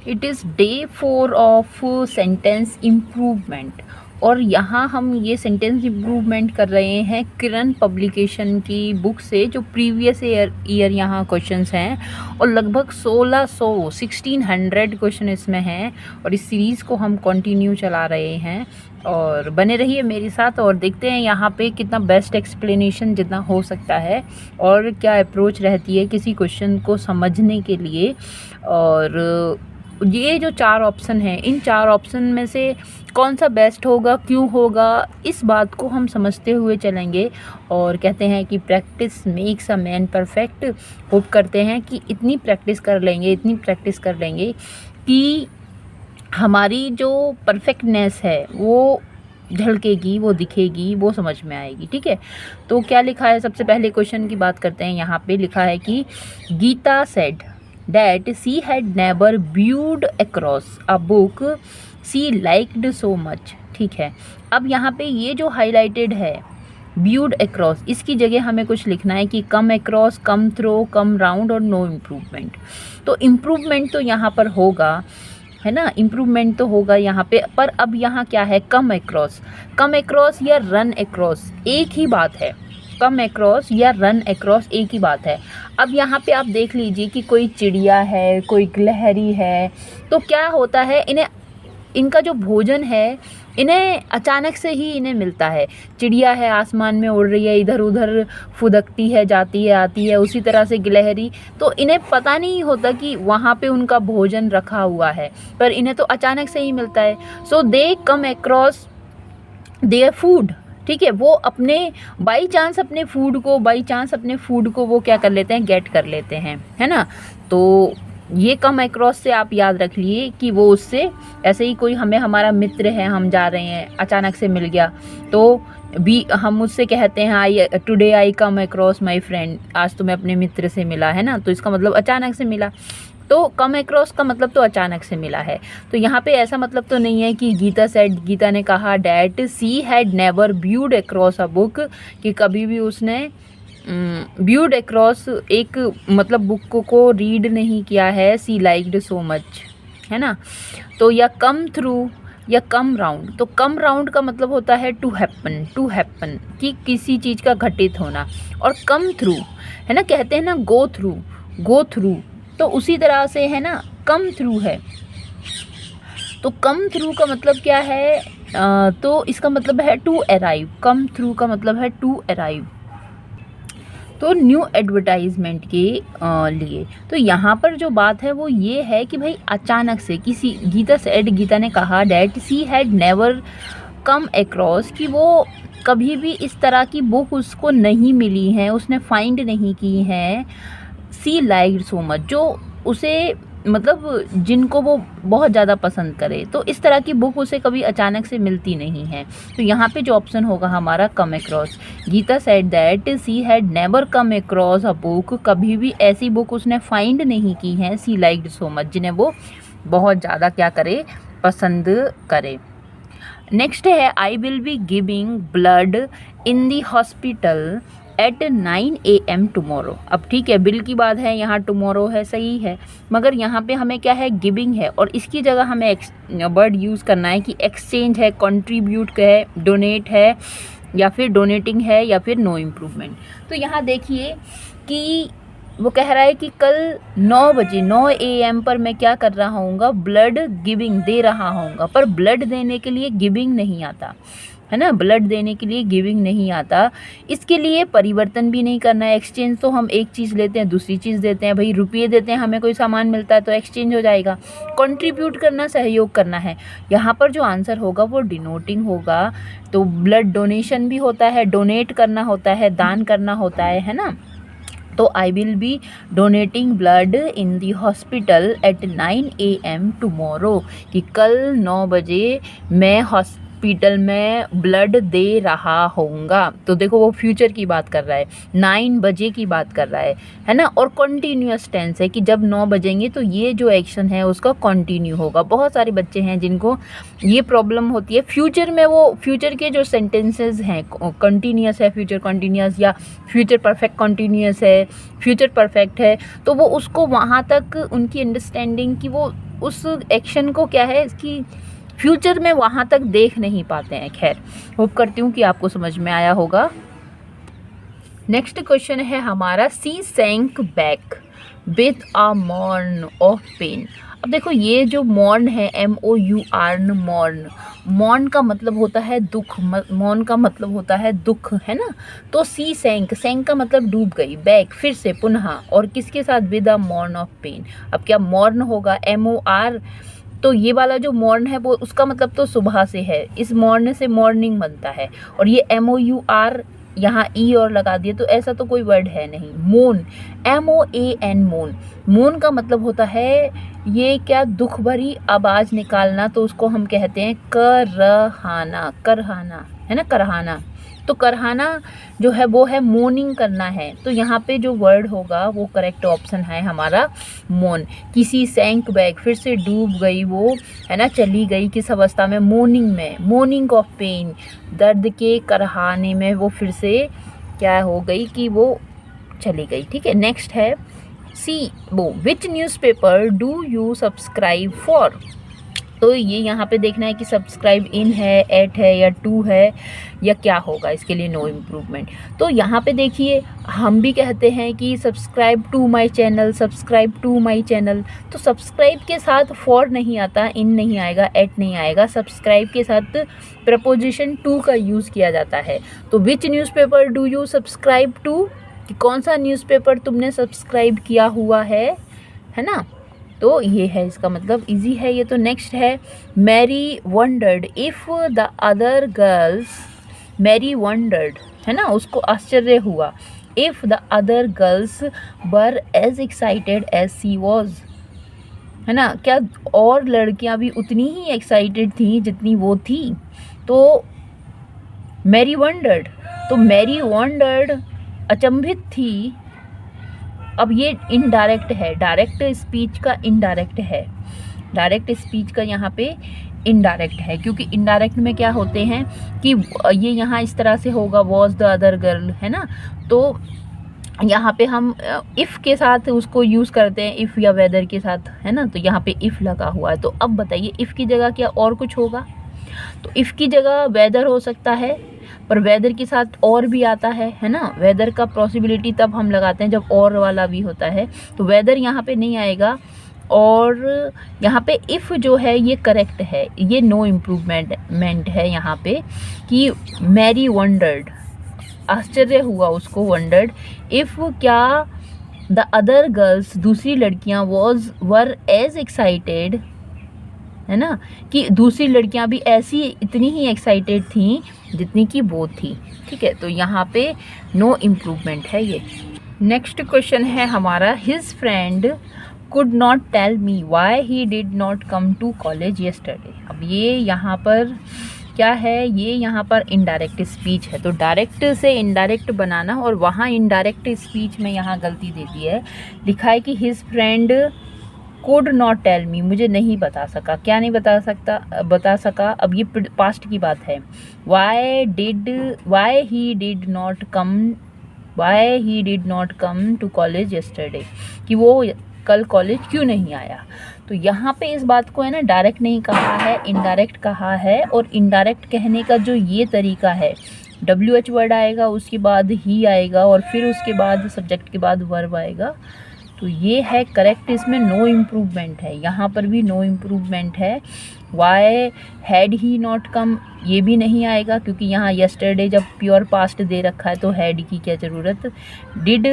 It is day 4 of sentence improvement. और यहाँ हम ये सेंटेंस इम्प्रूवमेंट कर रहे हैं किरण पब्लिकेशन की बुक से, जो प्रीवियस ईयर यहाँ क्वेश्चंस हैं, और लगभग 1600 क्वेश्चन इसमें हैं। और इस सीरीज़ को हम कंटिन्यू चला रहे हैं, और बने रहिए मेरे साथ और देखते हैं यहाँ पे कितना बेस्ट एक्सप्लेनेशन जितना हो सकता है और क्या अप्रोच रहती है किसी क्वेश्चन को समझने के लिए। और ये जो 4 ऑप्शन हैं, इन 4 ऑप्शन में से कौन सा बेस्ट होगा, क्यों होगा, इस बात को हम समझते हुए चलेंगे। और कहते हैं कि practice makes a man perfect. Hope करते हैं कि इतनी प्रैक्टिस कर लेंगे कि हमारी जो परफेक्टनेस है वो झलकेगी, वो दिखेगी, वो समझ में आएगी। ठीक है, तो क्या लिखा है, सबसे पहले क्वेश्चन की बात करते हैं। यहाँ पे लिखा है कि Gita said that she had never viewed across a book she liked so much। ठीक है, अब यहाँ पे ये जो हाईलाइटेड है viewed across, इसकी जगह हमें कुछ लिखना है कि come across, come through, come round और no improvement। तो इम्प्रूवमेंट तो यहाँ पर होगा, है ना, इम्प्रूवमेंट तो होगा यहाँ पे, पर अब यहाँ क्या है, कम अक्रॉस या रन अक्रॉस एक ही बात है। कम अक्रॉस या रन अक्रॉस एक ही बात है। अब यहाँ पे आप देख लीजिए कि कोई चिड़िया है, कोई गिलहरी है, तो क्या होता है, इनका जो भोजन है इन्हें अचानक से ही इन्हें मिलता है। चिड़िया है, आसमान में उड़ रही है, इधर उधर फुदकती है, जाती है, आती है। उसी तरह से गिलहरी, तो इन्हें पता नहीं होता कि वहाँ पे उनका भोजन रखा हुआ है, पर इन्हें तो अचानक से ही मिलता है। सो दे कम अक्रॉस देयर फूड। ठीक है, वो अपने बाई चांस अपने फूड को वो क्या कर लेते हैं, गेट कर लेते हैं, है ना। तो ये कम अक्रॉस से आप याद रख लिए कि वो उससे, ऐसे ही कोई हमारा मित्र है, हम जा रहे हैं, अचानक से मिल गया, तो भी हम उससे कहते हैं today I come across my friend, आज तो मैं अपने मित्र से मिला, है ना। तो इसका मतलब अचानक से मिला। तो कम अक्रॉस का मतलब तो अचानक से मिला है। तो यहाँ पे ऐसा मतलब तो नहीं है कि गीता ने कहा that C had never viewed across a book, कि कभी भी उसने व्यूड अक्रॉस एक मतलब बुक को रीड नहीं किया है। सी लाइक्ड सो मच, है ना। तो या कम थ्रू या कम राउंड, तो कम राउंड का मतलब होता है टू हैपन, कि किसी चीज़ का घटित होना। और कम थ्रू, है ना, कहते हैं ना गो थ्रू, तो उसी तरह से, है ना, कम थ्रू है। तो कम थ्रू का मतलब क्या है, तो इसका मतलब है टू अराइव। कम थ्रू का मतलब है टू अराइव। तो न्यू एडवर्टाइजमेंट के लिए, तो यहाँ पर जो बात है वो ये है कि भाई अचानक से किसी, गीता ने कहा that C had never come across, कि वो कभी भी इस तरह की बुक उसको नहीं मिली हैं, उसने फाइंड नहीं की हैं। सी लाइक्ड सो मच, जो उसे मतलब जिनको वो बहुत ज़्यादा पसंद करे, तो इस तरह की बुक उसे कभी अचानक से मिलती नहीं है। तो यहाँ पे जो ऑप्शन होगा हमारा come across. Gita said that she had never come across a book, कभी भी ऐसी बुक उसने फाइंड नहीं की है, सी लाइक्ड सो मच, जिन्हें वो बहुत ज़्यादा क्या करे, पसंद करे। नेक्स्ट है I will be giving blood in the hospital eight 9 AM tomorrow. अब ठीक है, बिल की बात है, यहाँ टमोरो है, सही है, मगर यहाँ पे हमें क्या है, गिविंग है, और इसकी जगह हमें वर्ड यूज़ करना है कि एक्सचेंज है, कंट्रीब्यूट है, डोनेट है, या फिर डोनेटिंग है, या फिर नो इम्प्रूवमेंट। तो यहाँ देखिए कि वो कह रहा है कि कल 9 बजे 9 AM पर मैं क्या कर रहा हूँगा, ब्लड गिविंग दे रहा हूँगा। पर ब्लड देने के लिए गिविंग नहीं आता, है ना, ब्लड देने के लिए गिविंग नहीं आता। इसके लिए परिवर्तन भी नहीं करना है। एक्सचेंज तो हम एक चीज़ लेते हैं, दूसरी चीज़ देते हैं, भाई रुपये देते हैं, हमें कोई सामान मिलता है तो एक्सचेंज हो जाएगा। कंट्रीब्यूट करना, सहयोग करना है। यहाँ पर जो आंसर होगा वो डिनोटिंग होगा। तो ब्लड डोनेशन भी होता है, डोनेट करना होता है, दान करना होता है ना। तो I will be donating blood in the hospital eight 9 AM tomorrow, कि कल 9 बजे मैं हॉस्पिटल में ब्लड दे रहा होऊंगा। तो देखो वो फ्यूचर की बात कर रहा है, 9 बजे की बात कर रहा है ना। और कंटिन्यूअस टेंस है कि जब 9 बजेंगे तो ये जो एक्शन है उसका कंटिन्यू होगा। बहुत सारे बच्चे हैं जिनको ये प्रॉब्लम होती है फ्यूचर में, वो फ्यूचर के जो सेंटेंसेस हैं कंटिन्यूअस है, फ्यूचर कंटिन्यूअस या फ्यूचर परफेक्ट कंटिन्यूअस है, फ्यूचर परफेक्ट है, तो वो उसको वहाँ तक उनकी अंडरस्टैंडिंग कि वो उस एक्शन को क्या है इसकी फ्यूचर में वहाँ तक देख नहीं पाते हैं। खैर, होप करती हूँ कि आपको समझ में आया होगा। नेक्स्ट क्वेश्चन है हमारा, she sank back with a mourn of pain. अब देखो ये जो मॉर्न है, MOURN, मॉर्न, मॉर्न का मतलब होता है दुख, मॉर्न का मतलब होता है दुख, है ना। तो सी सैंक, सैंक का मतलब डूब गई, बैक फिर से, पुनः, और किसके साथ, with a mourn of pain. अब क्या मॉर्न होगा MOR, तो ये वाला जो मॉर्न है वो उसका मतलब तो सुबह से है, इस मॉर्न से मॉर्निंग बनता है, और ये MOUR यहाँ ई और लगा दिए, तो ऐसा तो कोई वर्ड है नहीं। मोन, MOAN, मोन, मोन का मतलब होता है ये क्या, दुख भरी आवाज़ निकालना, तो उसको हम कहते हैं करहाना, करहाना, है ना, करहाना। तो करहाना जो है वो है मोर्निंग करना है, तो यहाँ पे जो वर्ड होगा वो करेक्ट ऑप्शन है हमारा मोन। किसी सैंक बैग, फिर से डूब गई वो, है ना, चली गई किस अवस्था में, मोर्निंग में, मोर्निंग ऑफ पेन, दर्द के करहाने में वो फिर से क्या हो गई कि वो चली गई। ठीक है, नेक्स्ट है सी, वो which newspaper do you subscribe for. तो ये यहाँ पे देखना है कि सब्सक्राइब इन है, एट है, या टू है, या क्या होगा, इसके लिए नो इम्प्रूवमेंट। तो यहाँ पे देखिए हम भी कहते हैं कि subscribe to my channel, subscribe to my channel, तो सब्सक्राइब के साथ फॉर नहीं आता, इन नहीं आएगा, एट नहीं आएगा, सब्सक्राइब के साथ प्रपोजिशन टू का यूज़ किया जाता है। तो which newspaper do you subscribe to, कि कौन सा न्यूज़पेपर तुमने सब्सक्राइब किया हुआ है ना। तो ये है इसका मतलब, इजी है ये। तो नेक्स्ट है, Mary wondered if the other girls, Mary wondered, है ना, उसको आश्चर्य हुआ, if the other girls were as excited as she was, है ना, क्या और लड़कियां भी उतनी ही एक्साइटेड थी जितनी वो थी। तो मैरी वंडर्ड, तो मैरी वंडर्ड अचंभित थी। अब ये इनडायरेक्ट है, डायरेक्ट स्पीच का इनडायरेक्ट है, डायरेक्ट स्पीच का यहाँ पे इनडायरेक्ट है, क्योंकि इनडायरेक्ट में क्या होते हैं कि ये यहाँ इस तरह से होगा, वॉज द अदर गर्ल, है ना। तो यहाँ पे हम इफ़ के साथ उसको यूज़ करते हैं, इफ़ या वेदर के साथ, है ना। तो यहाँ पे इफ़ लगा हुआ है, तो अब बताइए इफ़ की जगह क्या और कुछ होगा। तो इफ़ की जगह वेदर हो सकता है, पर वेदर के साथ और भी आता है ना। वेदर का पॉसिबिलिटी तब हम लगाते हैं जब और वाला भी होता है, तो वेदर यहाँ पे नहीं आएगा। और यहाँ पे इफ़ जो है ये करेक्ट है, ये नो इम्प्रूवमेंट है यहाँ पे, कि मैरी वंडर्ड, आश्चर्य हुआ उसको, वंडर्ड, इफ़ क्या, द अदर गर्ल्स, दूसरी लड़कियाँ, वर एज एक्साइटेड, है ना, कि दूसरी लड़कियां भी ऐसी इतनी ही एक्साइटेड थीं जितनी कि वो थी। ठीक है, तो यहाँ पे नो इम्प्रूवमेंट है ये। नेक्स्ट क्वेश्चन है हमारा, his friend could not tell me why he did not come to college yesterday. अब ये यहाँ पर क्या है, ये यहाँ पर इनडायरेक्ट स्पीच है, तो डायरेक्ट से इनडायरेक्ट बनाना, और वहाँ इनडायरेक्ट स्पीच में यहाँ गलती दे दी है, लिखा है कि his friend could not tell me, मुझे नहीं बता सका, क्या नहीं बता सका। अब ये पास्ट की बात है, why he did not come to college yesterday, कि वो कल कॉलेज क्यों नहीं आया। तो यहाँ पे इस बात को है ना डायरेक्ट नहीं कहा है, इनडायरेक्ट कहा है। और इनडायरेक्ट कहने का जो ये तरीका है, WH वर्ड आएगा, उसके बाद ही आएगा, और फिर उसके बाद सब्जेक्ट के बाद वर्ब आएगा, तो ये है करेक्ट। इसमें नो इम्प्रूवमेंट है, यहाँ पर भी नो इम्प्रूवमेंट है। Why had he not come, ये भी नहीं आएगा, क्योंकि यहाँ यस्टरडे जब प्योर पास्ट दे रखा है तो हैड की क्या ज़रूरत। डिड,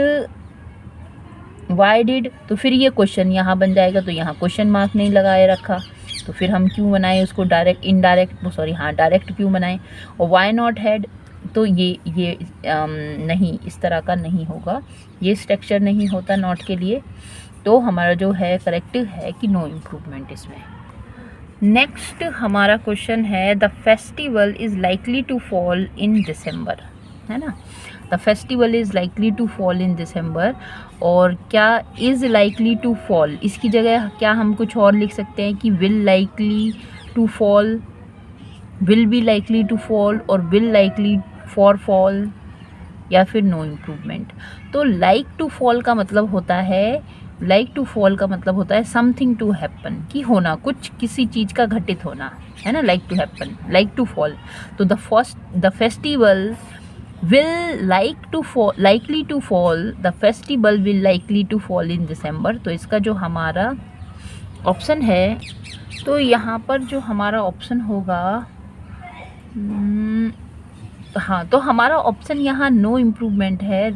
वाई डिड, तो फिर ये क्वेश्चन यहाँ बन जाएगा, तो यहाँ क्वेश्चन मार्क नहीं लगाए रखा, तो फिर हम क्यों बनाएं उसको डायरेक्ट, इनडायरेक्ट, सॉरी हाँ डायरेक्ट क्यों बनाएं। और वाई नॉट हैड, तो ये नहीं, इस तरह का नहीं होगा, ये स्ट्रक्चर नहीं होता नॉट के लिए। तो हमारा जो है करेक्ट है कि नो इम्प्रूवमेंट इसमें। नेक्स्ट हमारा क्वेश्चन है the festival is likely to fall in December, है ना। The festival is likely to fall in December, और क्या इज़ लाइकली टू फॉल, इसकी जगह क्या हम कुछ और लिख सकते हैं कि will likely to fall, will be likely to fall, और विल लाइकली फॉर फॉल, या फिर नो इम्प्रूवमेंट। तो लाइक टू फॉल का मतलब होता है, लाइक टू फॉल का मतलब होता है समथिंग टू हैपन, कि होना, कुछ किसी चीज़ का घटित होना, है ना। Like to happen, like to fall. तो the festival will likely to fall, the festival will likely to fall in December. तो इसका जो हमारा ऑप्शन है, तो यहाँ पर जो हमारा ऑप्शन होगा, हाँ, तो हमारा ऑप्शन यहाँ नो इम्प्रूवमेंट है।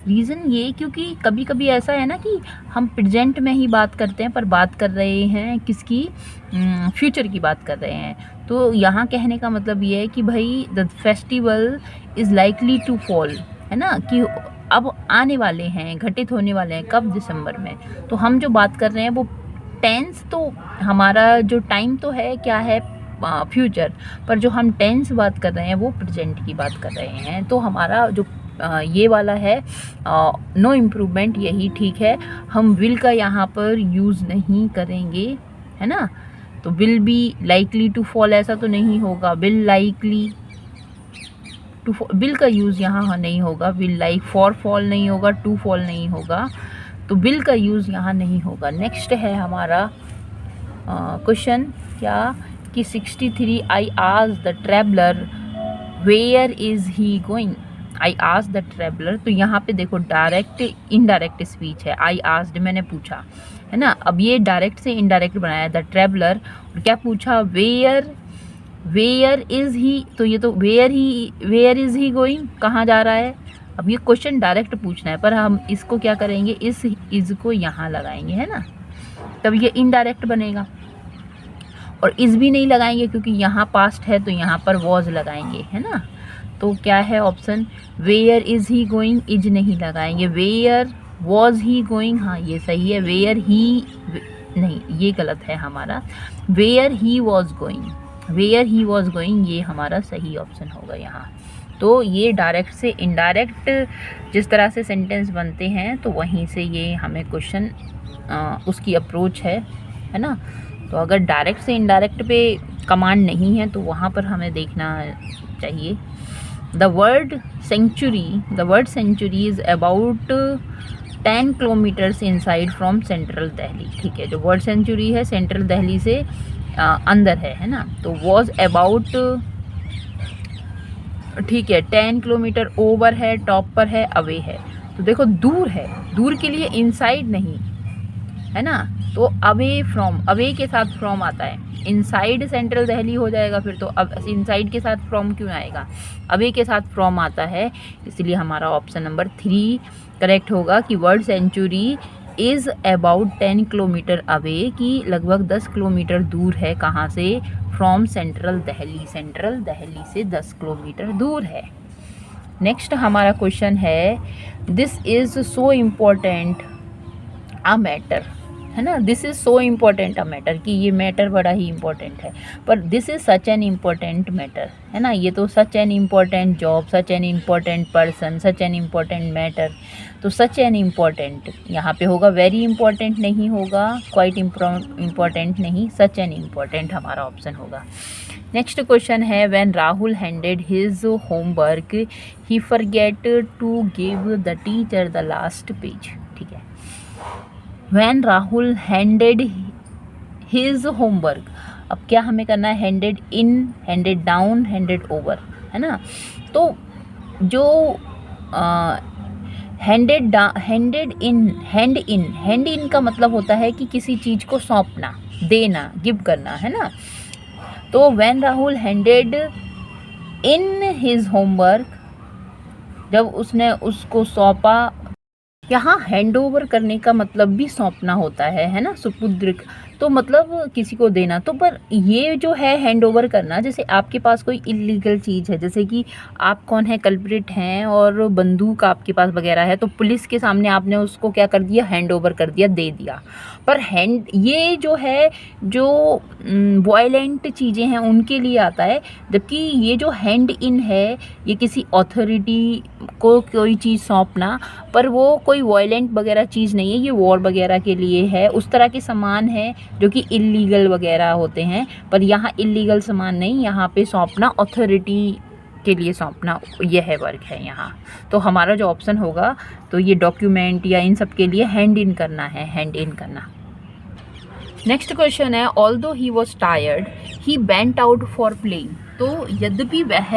रीज़न ये, क्योंकि कभी कभी ऐसा है ना कि हम प्रेजेंट में ही बात करते हैं, पर बात कर रहे हैं किसकी, फ्यूचर की बात कर रहे हैं। तो यहाँ कहने का मतलब ये है कि भाई the festival is likely to fall, है ना, कि अब आने वाले हैं, घटित होने वाले हैं, कब, दिसंबर में। तो हम जो बात कर रहे हैं वो टेंस, तो हमारा जो टाइम तो है क्या है, फ्यूचर, पर जो हम टेंस बात कर रहे हैं वो प्रेजेंट की बात कर रहे हैं। तो हमारा जो ये वाला है नो इम्प्रूवमेंट, यही ठीक है। हम विल का यहाँ पर यूज़ नहीं करेंगे, है ना। तो will be likely to fall ऐसा तो नहीं होगा, विल लाइकली टू, विल का यूज़ यहाँ नहीं होगा, विल लाइक फॉर फॉल नहीं होगा, टू फॉल नहीं होगा, तो विल का यूज़ यहाँ नहीं होगा। नेक्स्ट है हमारा क्वेश्चन क्या, कि 63 I asked the traveller where is he going, I asked the traveller. तो यहाँ पे देखो डायरेक्ट इनडायरेक्ट स्पीच है, आई आस्क्ड मैंने पूछा, है ना। अब ये डायरेक्ट से इनडायरेक्ट बनाया द ट्रैवलर, और क्या पूछा, वेयर इज़ ही, तो ये तो वेयर इज़ ही गोइंग, कहाँ जा रहा है। अब ये क्वेश्चन डायरेक्ट पूछना है, पर हम इसको क्या करेंगे, इज़ को यहाँ लगाएंगे, है ना, तब ये इनडायरेक्ट बनेगा। और इज़ भी नहीं लगाएंगे क्योंकि यहाँ पास्ट है, तो यहाँ पर वॉज लगाएंगे, है ना। तो क्या है option, where is he going, is नहीं लगाएंगे, वेयर वॉज ही गोइंग, हाँ ये सही है, वेयर ही नहीं, ये गलत है हमारा, where he was going, where he was going, ये हमारा सही ऑप्शन होगा यहाँ। तो ये डायरेक्ट से इनडायरेक्ट जिस तरह से सेंटेंस बनते हैं, तो वहीं से ये हमें क्वेश्चन उसकी अप्रोच है ना। तो अगर डायरेक्ट से इनडायरेक्ट पे कमांड नहीं है, तो वहाँ पर हमें देखना चाहिए। The bird sanctuary is about 10 kilometres inside from central Delhi, ठीक है। जो वर्ड सेंचुरी है सेंट्रल दिल्ली से अंदर है ना। तो वॉज अबाउट, ठीक है, 10 किलोमीटर, ओवर है, टॉप पर है, अवे है। तो देखो दूर है, दूर के लिए इनसाइड नहीं, है ना। तो अवे फ्रॉम, अवे के साथ फ्रॉम आता है, इनसाइड सेंट्रल दिल्ली हो जाएगा फिर, तो अब इनसाइड के साथ फ्रॉम क्यों आएगा, अवे के साथ फ्रॉम आता है। इसलिए हमारा ऑप्शन नंबर 3 करेक्ट होगा कि bird sanctuary is about 10 kilometre away, कि लगभग 10 किलोमीटर दूर है, कहाँ से, from central Delhi, central Delhi से 10 किलोमीटर दूर है। नेक्स्ट हमारा क्वेश्चन है, this is so important a matter, है ना। This is so important a matter, कि ये मैटर बड़ा ही इम्पोर्टेंट है, पर this is such an important matter, है ना। ये तो such an important job, such an important person, such an important matter, तो सच एन इम्पोर्टेंट यहाँ पे होगा, वेरी इम्पोर्टेंट नहीं होगा, क्वाइट इम्पोर्टेंट नहीं, सच एन इम्पोर्टेंट हमारा ऑप्शन होगा। नेक्स्ट क्वेश्चन है, when Rahul handed his homework he forget to give the teacher the last page, ठीक है। When Rahul handed his homework, अब क्या हमें करना है, handed in, handed down, handed over, है ना। तो जो हैंड इन का मतलब होता है कि किसी चीज़ को सौंपना, देना, गिव करना, है ना। तो when Rahul handed in his homework, जब उसने उसको सौंपा, यहाँ हैंड ओवर करने का मतलब भी सौंपना होता है ना, सुपुत्र। तो मतलब किसी को देना। तो पर ये जो है हैंड ओवर करना, जैसे आपके पास कोई इलीगल चीज़ है, जैसे कि आप कौन है, कल्प्रिट हैं और बंदूक आपके पास वगैरह है, तो पुलिस के सामने आपने उसको क्या कर दिया, हैंड ओवर कर दिया, दे दिया। पर हैंड ये जो है, जो वायलेंट चीज़ें हैं उनके लिए आता है, जबकि ये जो हैंड इन है ये किसी अथॉरिटी को कोई चीज़ सौंपना, पर वो कोई वायलेंट वगैरह चीज़ नहीं है, ये वॉर वगैरह के लिए है। उस तरह के सामान है जो कि इलीगल वगैरह होते हैं, पर यहाँ इलीगल सामान नहीं, यहाँ पे सौंपना अथॉरिटी के लिए सौंपना, यह है वर्क है यहाँ। तो हमारा जो ऑप्शन होगा, तो ये डॉक्यूमेंट या इन सब के लिए हैंड इन करना है, हैंड इन करना। नेक्स्ट क्वेश्चन है, although he was tired he went out for playing. तो यद्यपि वह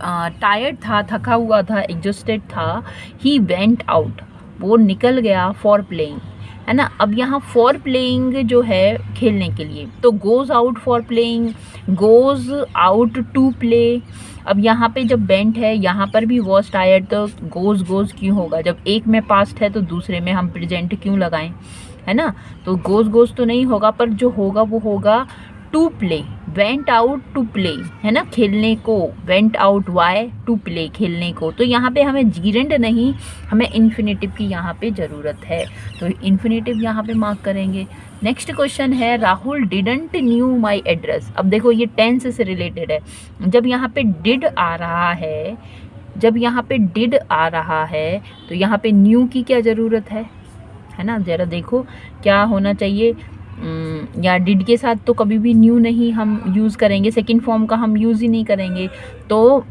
टायर्ड था, थका हुआ था, एग्जॉस्टेड था, ही वेंट आउट, वो निकल गया, फॉर प्लेइंग, है ना। अब यहाँ फॉर प्लेइंग जो है खेलने के लिए, तो goes out for playing, goes out to play. अब यहाँ पे जब वेंट है, यहाँ पर भी वॉज टायर्ड, तो गोज़ क्यों होगा, जब एक में पास्ट है तो दूसरे में हम प्रेजेंट क्यों लगाएं, है ना। तो गोज़ तो नहीं होगा, पर जो होगा वो होगा to play, went out to play, है ना, खेलने को, went out why to play, खेलने को। तो यहाँ पे हमें जीरेंड नहीं, हमें इन्फिनेटिव की यहाँ पे ज़रूरत है, तो इन्फिनेटिव यहाँ पे मार्क करेंगे। नेक्स्ट क्वेश्चन है, Rahul didn't knew my address. अब देखो ये टेंस से रिलेटेड है, जब यहाँ पे डिड आ रहा है, जब यहाँ पे डिड आ रहा है तो यहाँ पे न्यू की क्या ज़रूरत है ना। ज़रा देखो क्या होना चाहिए, या डिड के साथ तो कभी भी न्यू नहीं हम यूज़ करेंगे, सेकंड फॉर्म का हम यूज़ ही नहीं करेंगे। तो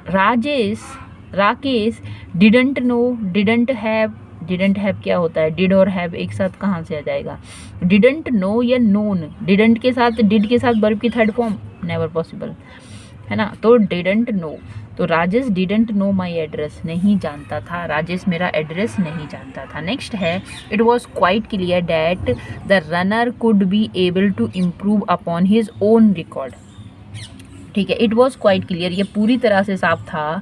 Rakesh didn't know, didn't have क्या होता है, डिड और हैव एक साथ कहाँ से आ जाएगा, डिडंट नो या नोन, डिडंट के साथ, डिड के साथ वर्ब की थर्ड फॉर्म, नेवर पॉसिबल, है ना। तो डिडंट नो, तो Rajesh didn't know my address, नहीं जानता था, राजेश मेरा एड्रेस नहीं जानता था। नेक्स्ट है, it was quite clear that the runner could be able to improve upon his own record. ठीक है, इट वॉज क्वाइट क्लियर, ये पूरी तरह से साफ था,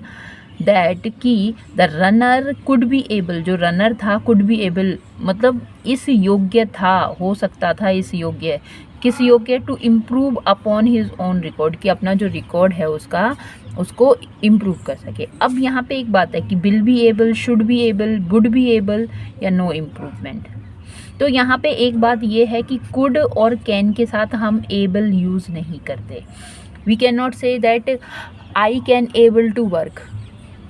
दैट कि the runner could be able, जो रनर था, कुड बी एबल मतलब इस योग्य था, हो सकता था इस योग्य, किस योग्य, to improve upon his own record, कि अपना जो रिकॉर्ड है उसको इम्प्रूव कर सके। अब यहाँ पे एक बात है कि will be able, should be able, would be able या नो इम्प्रूवमेंट। तो यहाँ पे एक बात ये है कि कुड और कैन के साथ हम एबल यूज़ नहीं करते। We can not say that I can able to work,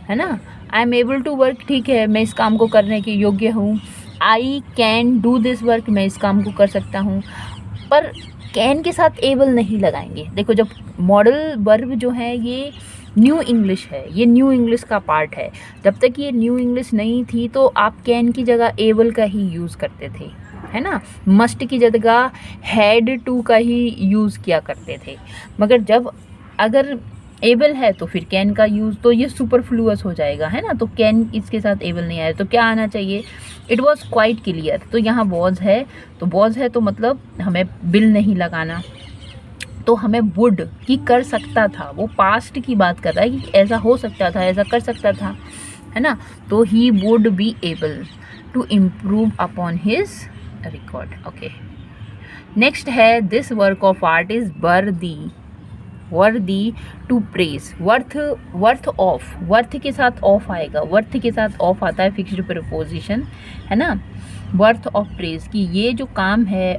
है ना, I am able to work, ठीक है, मैं इस काम को करने के योग्य हूँ। I can do this work, मैं इस काम को कर सकता हूँ, पर कैन के साथ एबल नहीं लगाएंगे। देखो जब मॉडल वर्ब जो है ये न्यू इंग्लिश है, ये न्यू इंग्लिश का पार्ट है, जब तक ये न्यू इंग्लिश नहीं थी तो आप कैन की जगह एबल का ही यूज़ करते थे, है ना, मस्ट की जगह हैड टू का ही यूज़ किया करते थे। मगर जब अगर एबल है तो फिर कैन का यूज़, तो ये सुपरफ्लुअस हो जाएगा, है ना। तो कैन इसके साथ एबल नहीं आया, तो क्या आना चाहिए, इट वॉज क्वाइट क्लियर, तो यहाँ वॉज है, तो वॉज है तो मतलब हमें बिल नहीं लगाना। तो हमें वुड की कर सकता था, वो पास्ट की बात कर रहा है कि ऐसा हो सकता था, ऐसा कर सकता था, है ना। तो he would be able to improve upon his record. Okay, next है, this work of art is worthy to praise. Worth of, worth के साथ ऑफ आएगा, वर्थ के साथ ऑफ आता है, फिक्स्ड प्रपोजिशन, है ना। वर्थ ऑफ प्रेज की ये जो काम है,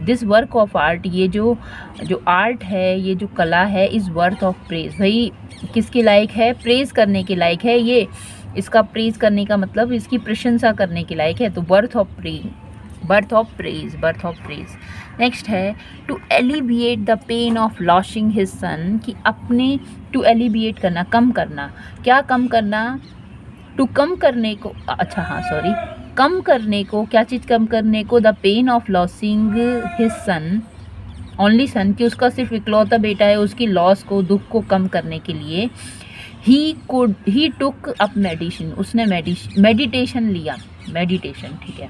दिस वर्क ऑफ आर्ट, ये जो आर्ट है, ये जो कला है, इज़ वर्थ ऑफ प्रेज, भाई किसके लायक है, प्रेज करने के लायक है, ये इसका प्रेज करने का मतलब इसकी प्रशंसा करने के लायक है। तो वर्थ ऑफ प्रेज। नेक्स्ट है, to alleviate the pain of losing his son, कि अपने, टू एलिविएट करना, कम करना, क्या कम करना, टू कम करने को, अच्छा हाँ सॉरी, कम करने को, क्या चीज़ कम करने को, the pain of losing his sun, only son, कि उसका सिर्फ इकलौता बेटा है, उसकी लॉस को, दुख को कम करने के लिए ही टुक अप मेडिटेशन, उसने मेडिटेशन लिया, मेडिटेशन, ठीक है।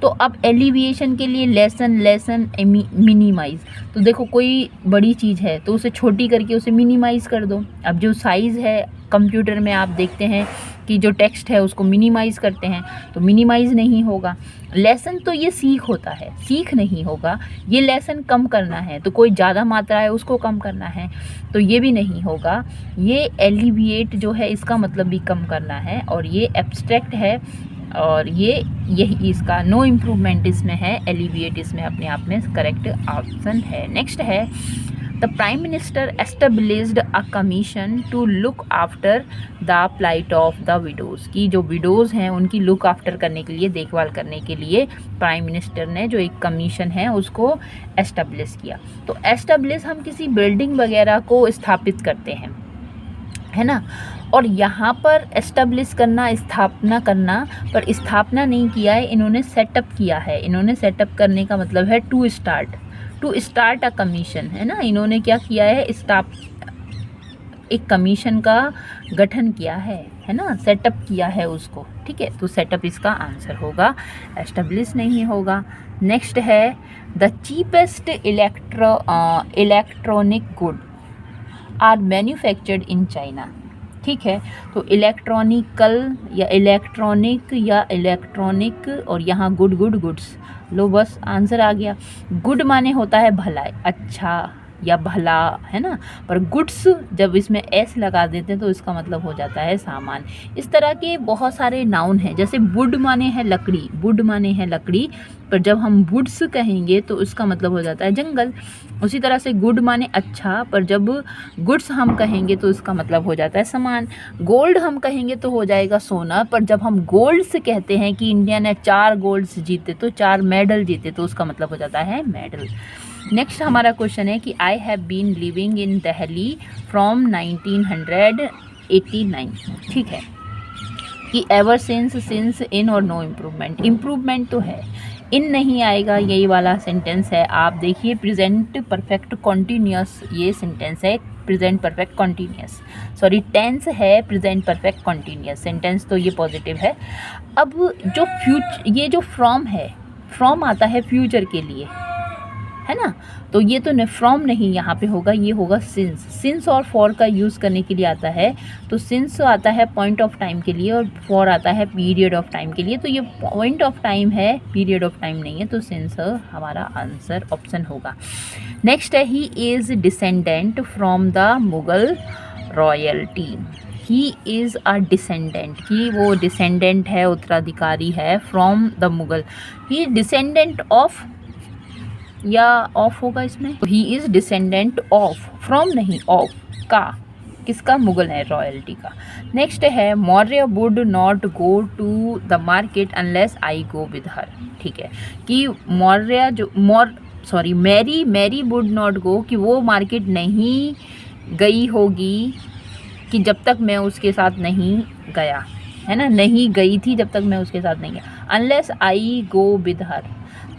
तो अब एलिविएशन के लिए लेसन लेसन मिनिमाइज, तो देखो कोई बड़ी चीज़ है तो उसे छोटी करके उसे मिनिमाइज़ कर दो। अब जो साइज़ है कंप्यूटर में आप देखते हैं कि जो टेक्स्ट है उसको मिनिमाइज़ करते हैं तो मिनिमाइज़ नहीं होगा। लेसन तो ये सीख होता है, सीख नहीं होगा। ये लेसन कम करना है तो कोई ज़्यादा मात्रा है उसको कम करना है तो ये भी नहीं होगा। ये एलिविएट जो है इसका मतलब भी कम करना है और ये एब्स्ट्रैक्ट है और यही इसका नो इम्प्रूवमेंट इसमें है, एलिविएट इसमें अपने आप में करेक्ट ऑप्शन है। नेक्स्ट है the prime minister established a commission to look after the plight of the widows, की जो विडोज़ हैं उनकी लुक आफ्टर करने के लिए, देखभाल करने के लिए प्राइम मिनिस्टर ने जो एक कमीशन है उसको एस्टेब्लिश किया। तो एस्टेब्लिश हम किसी बिल्डिंग वगैरह को स्थापित करते हैं, है ना। और यहाँ पर एस्टेब्लिश करना, स्थापना करना, पर स्थापना नहीं किया है, इन्होंने सेटअप किया है। इन्होंने सेटअप करने का मतलब है टू स्टार्ट अ कमीशन, है ना। इन्होंने क्या किया है, एक कमीशन का गठन किया है ना, सेटअप किया है उसको, ठीक है। तो सेटअप इसका आंसर होगा, एस्टेब्लिश नहीं होगा। नेक्स्ट है the cheapest electronic good are manufactured in China, ठीक है। तो इलेक्ट्रॉनिकल या इलेक्ट्रॉनिक और यहाँ गुड्स, लो बस आंसर आ गया। गुड माने होता है भला, अच्छा या भला, है ना। पर गुड्स जब इसमें एस लगा देते हैं तो इसका मतलब हो जाता है सामान। इस तरह के बहुत सारे नाउन हैं, जैसे वुड माने है लकड़ी, पर जब हम वुड्स कहेंगे तो उसका मतलब हो जाता है जंगल। उसी तरह से गुड माने अच्छा, पर जब गुड्स हम कहेंगे तो इसका मतलब हो जाता है सामान। गोल्ड हम कहेंगे तो हो जाएगा सोना, पर जब हम गोल्ड से कहते हैं कि इंडिया ने 4 गोल्ड्स जीते, तो 4 मेडल जीते, तो उसका मतलब हो जाता है मेडल। नेक्स्ट हमारा क्वेश्चन है कि I have been living in Delhi from 1989, ठीक है। कि एवर सिंस इन और नो इम्प्रूवमेंट तो है, इन नहीं आएगा, यही वाला सेंटेंस है। आप देखिए प्रेजेंट परफेक्ट कॉन्टीन्यूअस, ये सेंटेंस है present perfect continuous, sorry tense है प्रेजेंट परफेक्ट कॉन्टीन्यूअस, सेंटेंस तो ये पॉजिटिव है। अब जो ये जो फ्रॉम है, फ्रॉम आता है फ्यूचर के लिए, है ना। तो ये तो फ्रॉम नहीं यहाँ पे होगा, ये होगा सिंस और फॉर का यूज़ करने के लिए आता है। तो सिंस आता है पॉइंट ऑफ टाइम के लिए और फॉर आता है पीरियड ऑफ टाइम के लिए। तो ये पॉइंट ऑफ टाइम है, पीरियड ऑफ टाइम नहीं है, तो सिंस हमारा आंसर ऑप्शन होगा। नेक्स्ट है he is descendant from the Mughal royalty, he is a descendant, कि वो डिसेंडेंट है, उत्तराधिकारी है from the Mughal. He descendant of या ऑफ होगा इसमें, तो he is descendant of, from नहीं ऑफ का, किसका, मुगल है, रॉयल्टी का। नेक्स्ट है Maurya would not go to the market unless I go with her, ठीक है। कि मौर्य जो मैरी वुड नॉट गो, कि वो मार्केट नहीं गई होगी कि जब तक मैं उसके साथ नहीं गया, है ना, नहीं गई थी जब तक मैं उसके साथ नहीं गया। अनलेस आई गो विद हर,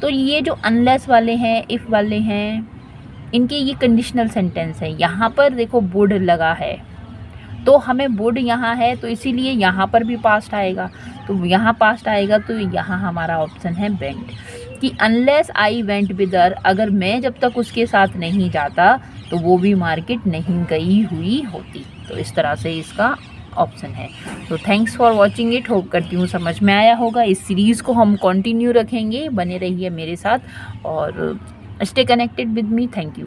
तो ये जो अनलेस वाले हैं, इफ़ वाले हैं, इनके ये कंडीशनल सेंटेंस है। यहाँ पर देखो वुड लगा है तो हमें वुड यहाँ है तो इसीलिए यहाँ पर भी पास्ट आएगा, तो यहाँ पास्ट आएगा, तो यहाँ हमारा ऑप्शन है वेंट, कि unless I went with her, अगर मैं जब तक उसके साथ नहीं जाता तो वो भी मार्केट नहीं गई हुई होती। तो इस तरह से इसका ऑप्शन है। तो thanks for watching it, hope करती हूँ समझ में आया होगा। इस सीरीज़ को हम कंटिन्यू रखेंगे, बने रहिए मेरे साथ और stay connected with me. Thank you.